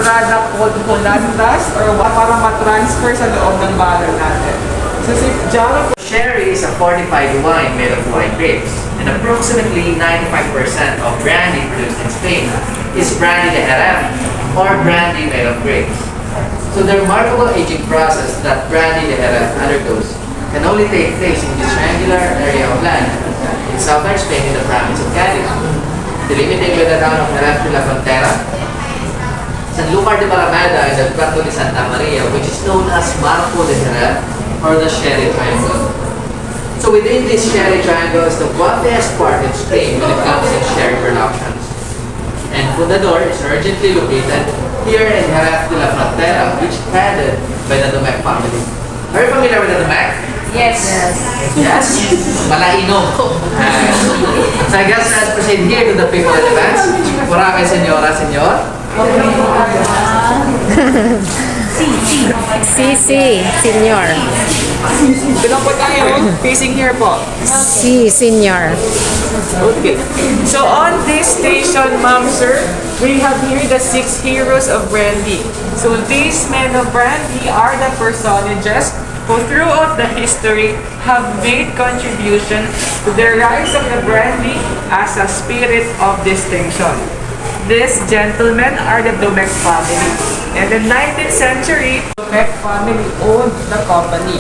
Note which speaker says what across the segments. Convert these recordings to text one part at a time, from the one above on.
Speaker 1: product called Holandas or para ma-transfer sa loob ng bottle natin. So si Java
Speaker 2: Sherry is a fortified wine made of white grapes, and approximately 95% of brandy produced in Spain is brandy de Jerez, or brandy made of grapes. So the remarkable aging process that brandy de Jerez undergoes can only take place in this triangular area of land in southern Spain in the province of Cadiz, delimited by the town of Jerez de la Frontera, San Lucar de Barrameda, and the Puerto de Santa Maria, which is known as Marco de Jerez, or the Sherry Triangle. So within this Sherry Triangle is the wealthiest part in Spain when it comes to sherry productions. And Fundador is urgently located here in Jerez de la Frontera, which is headed by the Domecq family. Are you familiar with the Domecq?
Speaker 3: Yes.
Speaker 2: Yes? Malainom. So I guess let's proceed here to the people in advance. Marami, senyora, senyor.
Speaker 3: Si, senyor.
Speaker 1: Doon po tayo, facing here po.
Speaker 3: Si, senyor.
Speaker 1: Okay. So on this station, ma'am, sir, we have here the 6 heroes of brandy. So these men of brandy are the personages who throughout the history have made contribution to the rise of the brandy as a spirit of distinction. These gentlemen are the Domecq family. In the 19th century, Domecq family owned the company.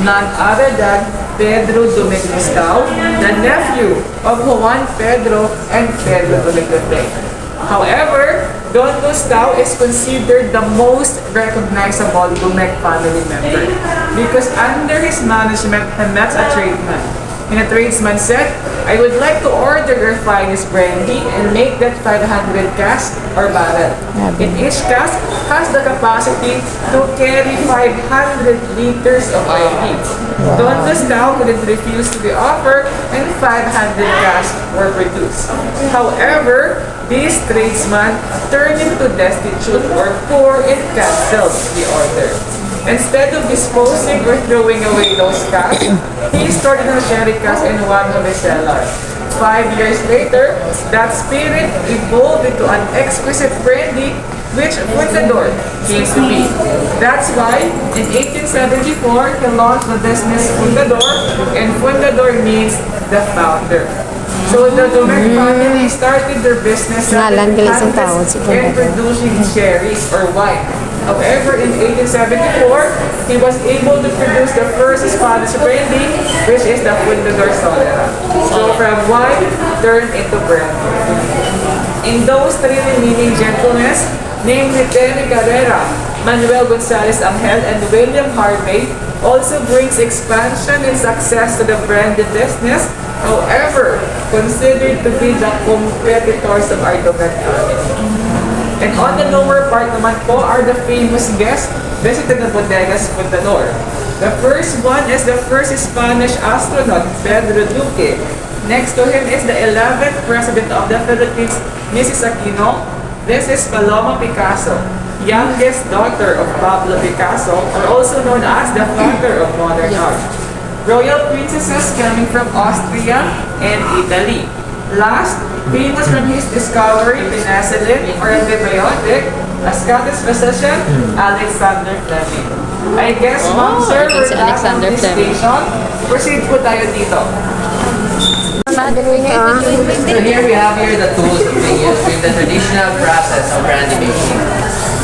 Speaker 1: None other than Pedro Domecq Gustau, the nephew of Juan Pedro and Pedro Domecq. However, Don Gustau is considered the most recognizable Domecq family member because under his management, he met a tradesman. And the tradesman said, I would like to order your finest brandy and make that 500 cask or barrel. And each cask has the capacity to carry 500 liters of brandy. Don Gustau couldn't refuse to the offer and 500 casks were produced. However, this tradesman turned into destitute or poor and cancelled the order. Instead of disposing or throwing away those casks, he stored a sherry cask in one of his cellars. 5 years later, that spirit evolved into an exquisite brandy which Fundador came to be. That's why, in 1874, he launched the business Fundador, and Fundador means the founder. So the Domecq family started their business in producing cherries or wine. However, in 1874, he was able to produce the first Spanish brandy, which is the Fundador solera. So from wine, turned into brandy. In those 3 remaining gentlemen, namely Terry Carrera, Manuel Gonzalez Angel, and William Harvey, also brings expansion and success to the brandy business. However, considered to be the competitors of our Domecq family. And on the lower part naman po are the famous guests visited the bodegas Fundador. The first one is the first Spanish astronaut, Pedro Duque. Next to him is the 11th President of the Philippines, Mrs. Aquino. This is Paloma Picasso, youngest daughter of Pablo Picasso, or also known as the father of modern art. Royal princesses coming from Austria and Italy. Last, famous from his discovery, penicillin or antibiotic, a Scottish physician, Alexander Fleming. I guess, ma'am, sir, we're done on this station. Proceed po tayo dito.
Speaker 2: So here we have the tools that being used in the traditional process of brandy making.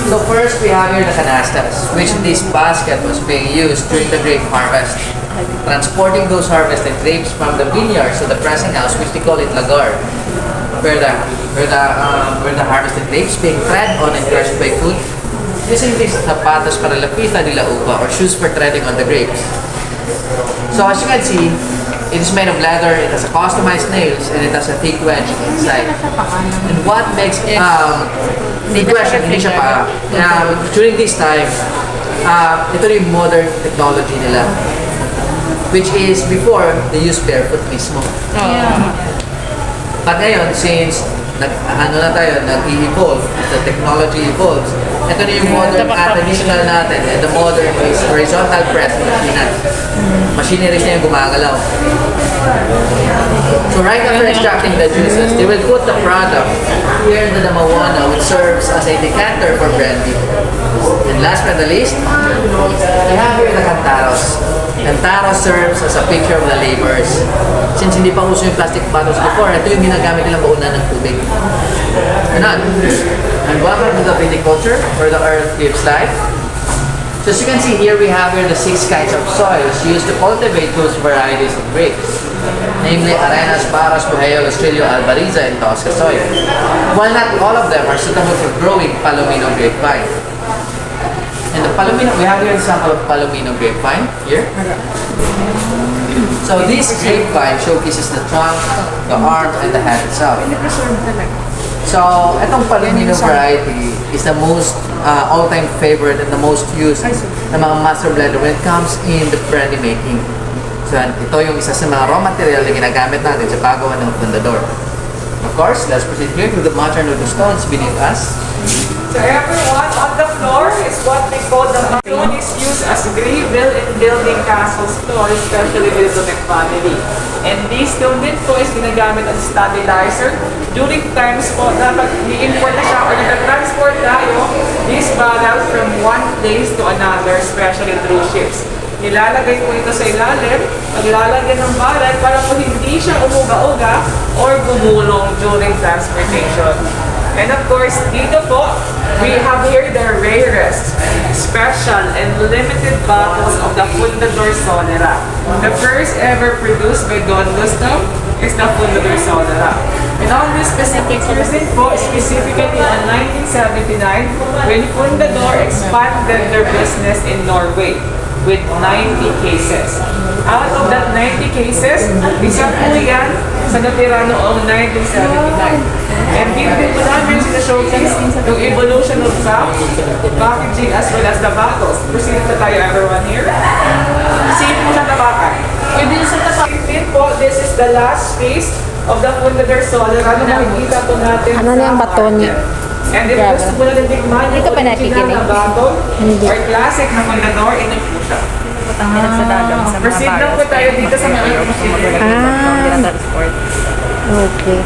Speaker 2: So first we have here the canastas, which this basket was being used during the grape harvest. Transporting those harvested grapes from the vineyards to the pressing house, which they call it lagar, where the harvested grapes being tread on and crushed by foot. Using these zapatos para lapita de la uva, or shoes for treading on the grapes. So as you can see, it is made of leather, it has a customized nails, and it has a thick wedge inside. And what makes it thick wedge, hindi siya pa, during this time, ito yung modern technology nila, which is before they use barefoot mismo. But ngayon, since nag-evolve, the technology evolves, Ito na yung modern at traditional natin. And the modern is horizontal press machine. Machinery siya yung gumagalaw. So right after extracting the juices, they will put the product here in the damawana, which serves as a decanter for brandy. And last but not least, we have here the cantaros. Cantaros serves as a picture of the laborers. Since hindi pa uso yung plastic bottles before, ito yung ginagamit nilang bauna ng tubig. Ganon. And welcome to the viticulture, where the earth gives life. So as you can see here, we have here the 6 kinds of soils used to cultivate those varieties of grapes. Namely, Arenas, Barros, Buheo, Australia, Albariza, and Tosca soil. While not all of them are suitable for growing Palomino grapevine. And the Palomino, we have here an example of Palomino grapevine here. So this grapevine showcases the trunk, the arm, and the head itself. So, itong Palomino variety is the most all-time favorite and the most used ng mga master blender when it comes in the brandy making. So, ito yung isa sa mga raw material na ginagamit natin sa paggawa ng fundador. Of course, let's proceed here to the modern of the stones beneath us.
Speaker 1: So everyone, on the floor is what we call the stone is used as gravel in building castles floor, especially with the family. And this stone din po is ginagamit as stabilizer. During times po na pag-i-import na siya or nag-transport tayo, this barrel from one place to another, especially through ships. Nilalagay po ito sa ilalim, paglalagyan ng barrel para po hindi siya umuga-uga or gumulong during transportation. And of course, dito po, we have here the rarest, special, and limited bottles of the Fundador Solera. The first ever produced by Don Gustav is the Fundador Solera. And on this specific reason po, specifically in 1979, when Fundador expanded their business in Norway with 90 cases. Out of that 90 cases, isa po yan sa natira noong 1979. And dito po namin sinashowcase yung evolution of the packaging as well as the bottles. Proceed na tayo everyone here. Same po sa tabakan. Pwede sa tabakan din po, this is the last phase of the Fundador Solera na makikita po natin
Speaker 3: Ano na yung baton niya?
Speaker 1: And if gusto mo na natikman yung original na bottle or classic na Fundador, ito po siya. Proceed lang po tayo dito sa mga
Speaker 3: Okay.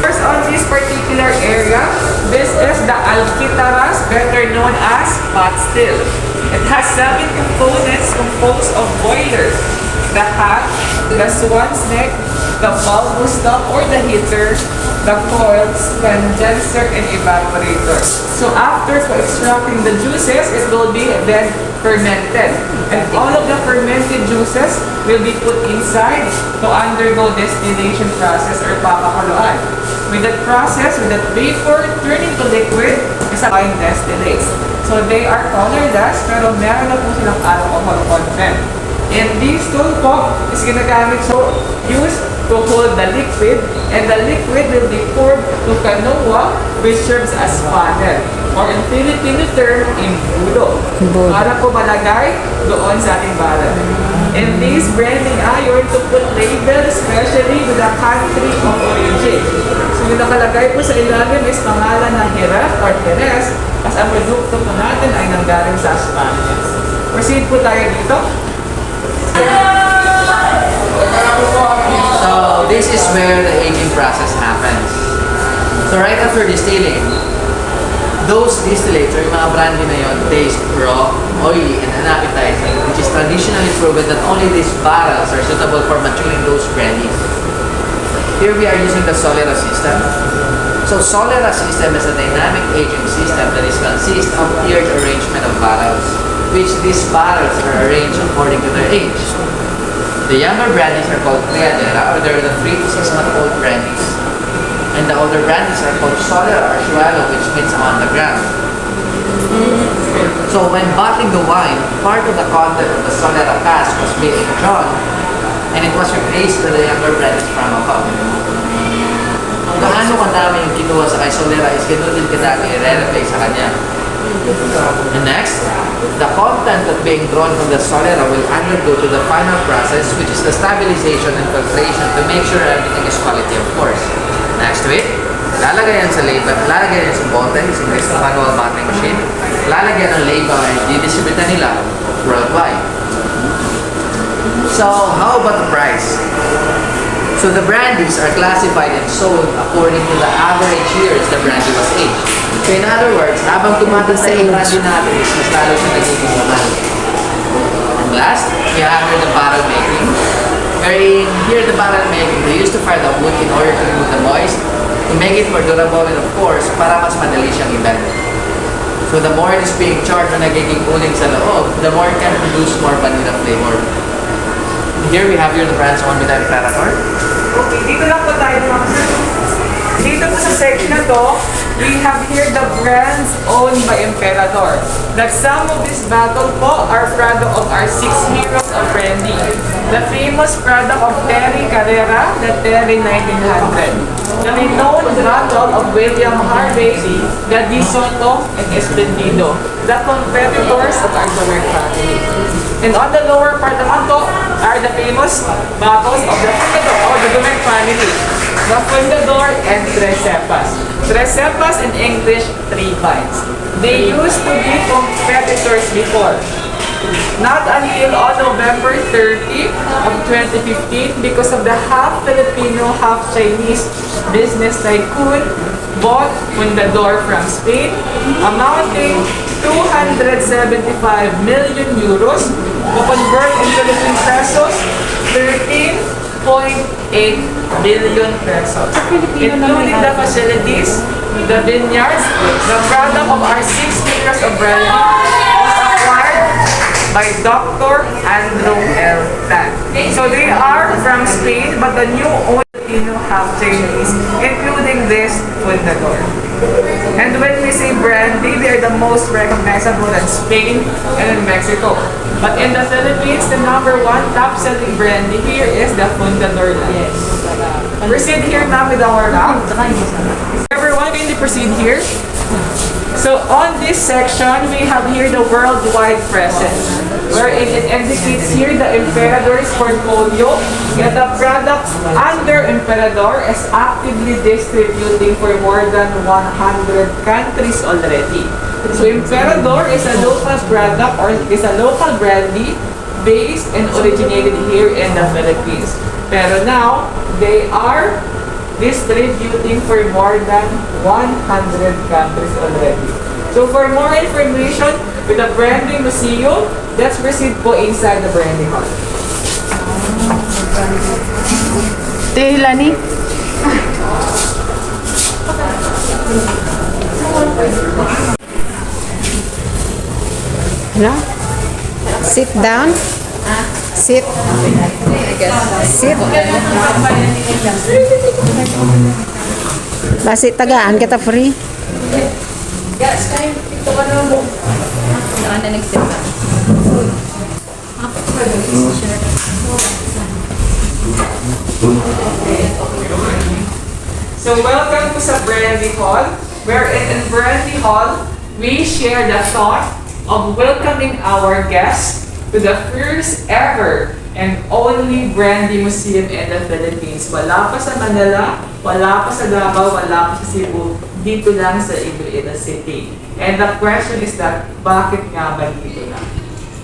Speaker 1: First on this particular area, this is the Alkitaras, better known as pot still. It has 7 components composed of boilers, the hat, the swan's neck, the bulbous top or the heater, the coils, condenser, and evaporator. So after extracting the juices, it will be then fermented. And all of the fermented juices will be put inside to undergo distillation process or papakuluan. With that process, with that vapor turning to liquid, is a wine distillates. So they are colorless, pero meron na po silang alcohol content. And this tool po is ginagamit so used to hold the liquid, and the liquid will be poured to canoa, which serves as funnel, or in Filipino term, imbudo, para po malagay doon sa ating barrel. And this branding iron to put label, especially with the country of origin. So yung nakalagay po sa ilalim is pangalan ng Jerez or Jerez, as ang produkto po natin ay nanggaling sa Spanish. Proceed po tayo dito.
Speaker 2: So this is where the aging process happens. So right after distilling, those distillates or yung mga brandy na yun taste raw, oily, and unappetizing, which is traditionally proven that only these barrels are suitable for maturing those brandies. Here we are using the solera system. So solera system is a dynamic aging system that is consists of tiered arrangement of barrels, which these barrels are arranged according to their age. The younger brandies are called criadera, or they're the 3 to 6 month old brandies. And the older brandies are called solera or shuelo, which means on the ground. So when bottling the wine, part of the content of the solera cask was being drawn, and it was replaced with the younger brandies from above. Gaano kadami yung kinuha sa kay solera is ganoon din kadami i-replace sa kanya. And next, the content that being drawn from the solera will undergo to the final process, which is the stabilization and filtration to make sure everything is quality, of course. Next to it, Lalagay yan sa label, lalagay yan sa bote, sa manual bottling machine, lalagyan ng label and didistribute nila worldwide. So, how about the price? So the brandies are classified and sold according to the average years the brandy was aged. So in other words, habang tumatanda yung brandy natin, mas lalo siya nagiging mahal. And last, we have here the barrel making. Wherein here the barrel making, they used to fire the wood in order to remove the moist, to make it more durable and of course, para mas madali siyang ibenta. So the more it is being charged na nagiging cooling sa loob, the more it can produce more vanilla flavor. Here we have here the brand's own with the Imperator.
Speaker 1: Okay, dito lang po tayo ma'am sir. Dito po sa section na to, we have here the brands owned by Imperator. That some of these bottles po are product of our 6 heroes of brandy. The famous product of Terry Carrera, the Terry 1900. The renowned bottle of William Harvey, the Di Soto and Esplendido. The competitors of our Domer family. And on the lower part naman to are the famous bottles of the Fundador or the Domer family. The Fundador and Tres Cepas. Tres Cepas in English, 3 pints. They used to be competitors before. Not until on November 30 of 2015 because of the half Filipino, half Chinese business tycoon bought Fundador from Spain, amounting 275 million euros to convert in Philippine pesos 13.8 billion pesos, including the facilities, the vineyards, the product of our 6 acres of brandy was acquired by Dr. Andrew L. Tan. So they are from Spain, but the new owned Filipino half Chinese, including this Fundador. And when we say brandy, they are the most recognizable in Spain and in Mexico. But in the Philippines, the #1 top-selling brandy here is the Fundador. Yes. Proceed here now with our round. Everyone, can you proceed here? So on this section, we have here the worldwide presence, wherein it indicates here the Imperator's portfolio and the products under Imperator is actively distributing for more than 100 countries already. So Imperator is a local product or is a local brandy based and originated here in the Philippines. Pero now, they are distributing for more than 100 countries already. So for more information with the Brandy Museum, let's proceed po inside the Brandy Hall.
Speaker 3: Lani. Ano? Sit down. Sit. Sit. Basi tagaan kita free.
Speaker 1: Yes, time. Ito ka na mo.
Speaker 4: Saan na nagsimba?
Speaker 1: So welcome to sa Brandy Hall, where in Brandy Hall, we share the thought of welcoming our guests to the first ever and only Brandy Museum in the Philippines. Wala pa sa Manila, wala pa sa Davao, wala pa sa Cebu, dito lang sa Iloilo City. And the question is that, bakit nga ba dito lang?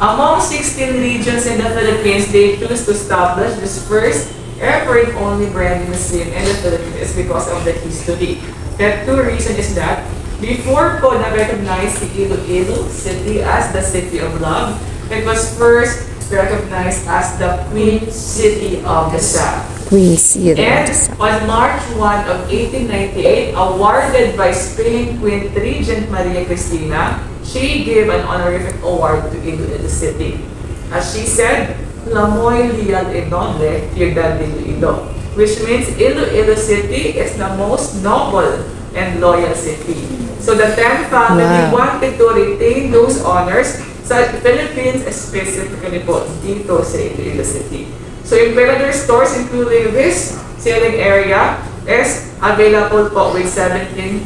Speaker 1: Among 16 regions in the Philippines, they choose to establish this first ever and only Brandy Museum in the Philippines because of the history. The 2 reasons is that, before po na-recognize si Iloilo City as the City of Love, it was first recognized as the Queen City of the South.
Speaker 3: Queen City.
Speaker 1: And on March 1 of 1898, awarded by Spain Queen Regent Maria Cristina, she gave an honorific award to Iloilo City. As she said, "La muy leal y noble ciudad de Iloilo," which means Iloilo City is the most noble and loyal city. So the 10 family wanted to retain those honors sa Philippines, specifically po dito sa Iloilo City. So Imperator stores including this selling area is available po with 17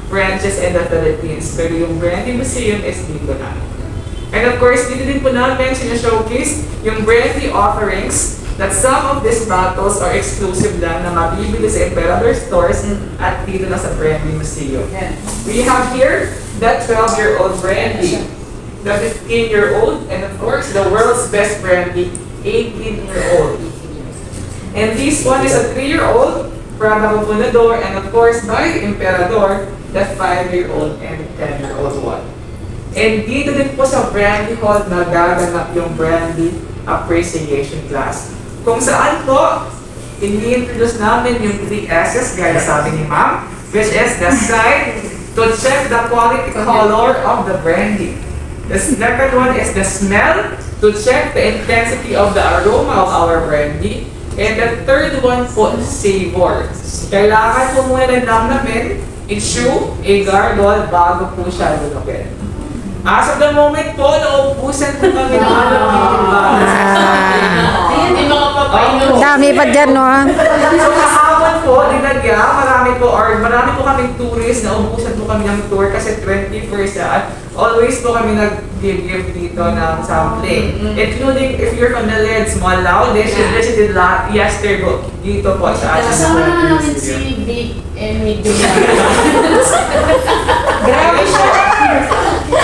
Speaker 1: branches in the Philippines. Pero yung Brandy Museum is dito na. And of course, dito din po namin sinashowcase yung brandy offerings that some of these bottles are exclusive lang na mabibili sa Emperador stores at dito na sa Brandy Museum. We have here the 12-year-old brandy, the 15-year-old, and of course, the world's best brandy, 18-year-old. And this one is a 3-year-old from the Fundador, and of course, by Emperador, the 5-year-old and 10-year-old one. And dito din po sa Brandy Hall nagaganap yung Brandy Appreciation Class. Kung saan po, ini-introduce namin yung 3 S's, gaya sabi ni Ma'am, which is the sight to check the quality color of the brandy. The second one is the smell to check the intensity of the aroma of our brandy. And the third one po, savor. Kailangan po muna namin i-chew, i-gargle bago po siya lulukin. As of the moment po, naubusan po kami ng
Speaker 4: Ayan, may mga papainom.
Speaker 3: Dami pa dyan, no?
Speaker 1: So kahapon po, dinagya, marami po kaming tourists na ubusan po kami ng tour kasi 21st at always po kami nag-give dito ng sampling. Including, if you're familiar, small loud, they should did yesterday po dito po sa ating
Speaker 4: Kasama naman namin si Big and Medyo.
Speaker 1: Grabe siya!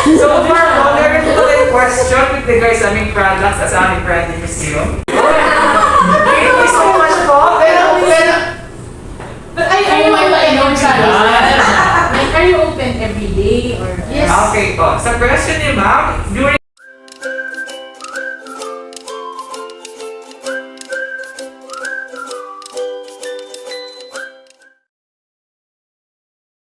Speaker 1: So far po, meron po tayong question with regards sa aming products at sa aming Brandy Museum. Thank you so much po.
Speaker 4: But ay, may painom siya. Like, are you open every day or?
Speaker 1: Okay po. Sa presyo